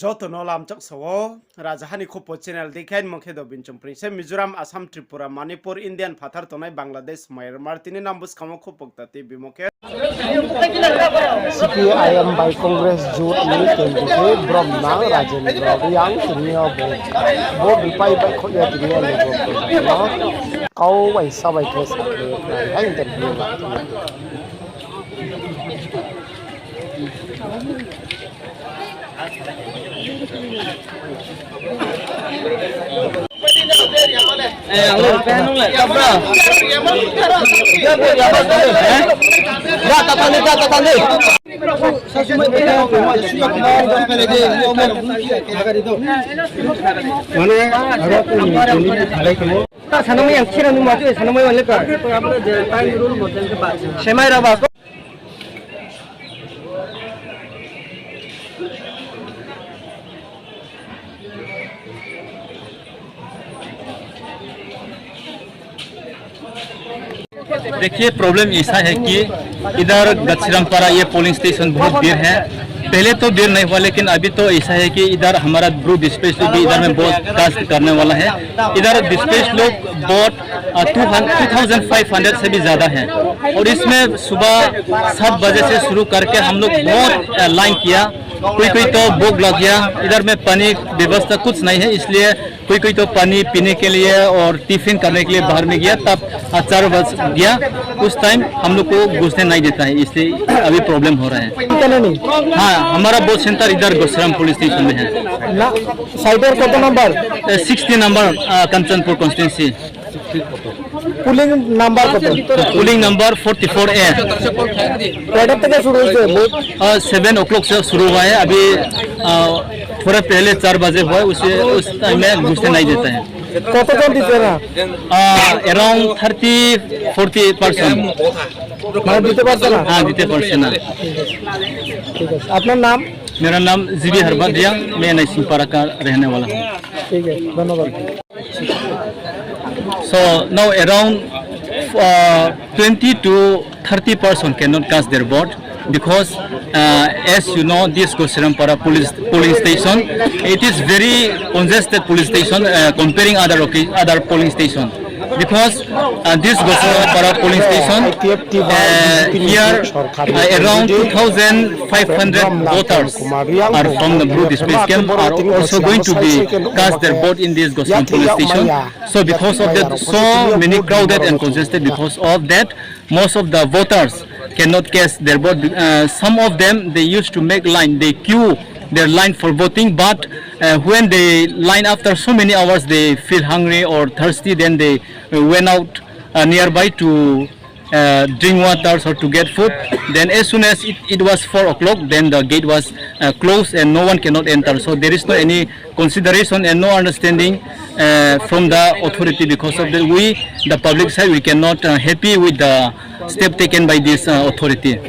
Joto no lam chak sawo Rajahani Khopo channel dikhain mokhe do binchum prince Mizoram Assam Tripura Manipur Indian phathar tonai Bangladesh Myanmar tini nambus khamo khopok ta TV mokhe CPIM by Congress June ini Brahma Rajendra yang senior bo bipai by khoya diriya lego kau by sabai kes hai interview देखिए problem ऐसा है कि इधर गचराम पारा ये polling station बहुत देर है। पहले तो देर नहीं हुआ, लेकिन अभी तो ऐसा है कि इधर हमारा ग्रुप डिस्पैच लोग भी इधर में बहुत कास्ट करने वाला है। इधर डिस्पैच लोग बहुत 2500 से भी ज़्यादा है और इसमें सुबह 7 बजे से शुरू करके हम लोग बहुत लाइन किया। कोई तो भूख लग गया, इधर में पानी व्यवस्था कुछ नहीं है, इसलिए कोई तो पानी पीने के लिए और टिफिन करने के लिए बाहर में गया। तब 4 बज गया, उस टाइम हम लोग को घुसने नहीं देता है, इसलिए अभी प्रॉब्लम हो रहा है। हाँ, हमारा बोट सेंटर इधर गाचीराम पुलिस स्टेशन में है। साइबर कत number 60 number Kanchanpur constituency. Pulling number 44A। 7 o'clock से शुरू हुआ है, अभी थोड़ा पहले 4 बजे हुआ है, उस टाइम में घुसने नहीं देता है। अराउंड 30-40%। हाँ, 30%। अपना नाम? मेरा नाम जीबी हरबदिया, मैं नईसिंहपारा का रहने वाला हूँ। ठीक है, धन्यवाद। So now around 20 to 30% cannot cast their vote because as you know, this Gachiram polling station, it is very congested police station comparing other polling station. Because this Gachiram polling station, here around 2,500 voters are from the blue district camp are also going to be cast their vote in this Gachiram police station. So because of that, so many crowded and congested, because of that, most of the voters cannot cast their vote. Some of them, they used to make line, they queue their line for voting, but when they line after so many hours, they feel hungry or thirsty, then they went out nearby to drink water or to get food. Then as soon as it was 4 o'clock, then the gate was closed and no one cannot enter. So there is no any consideration and no understanding from the authority. Because of that, we, the public side, we cannot happy with the step taken by this authority.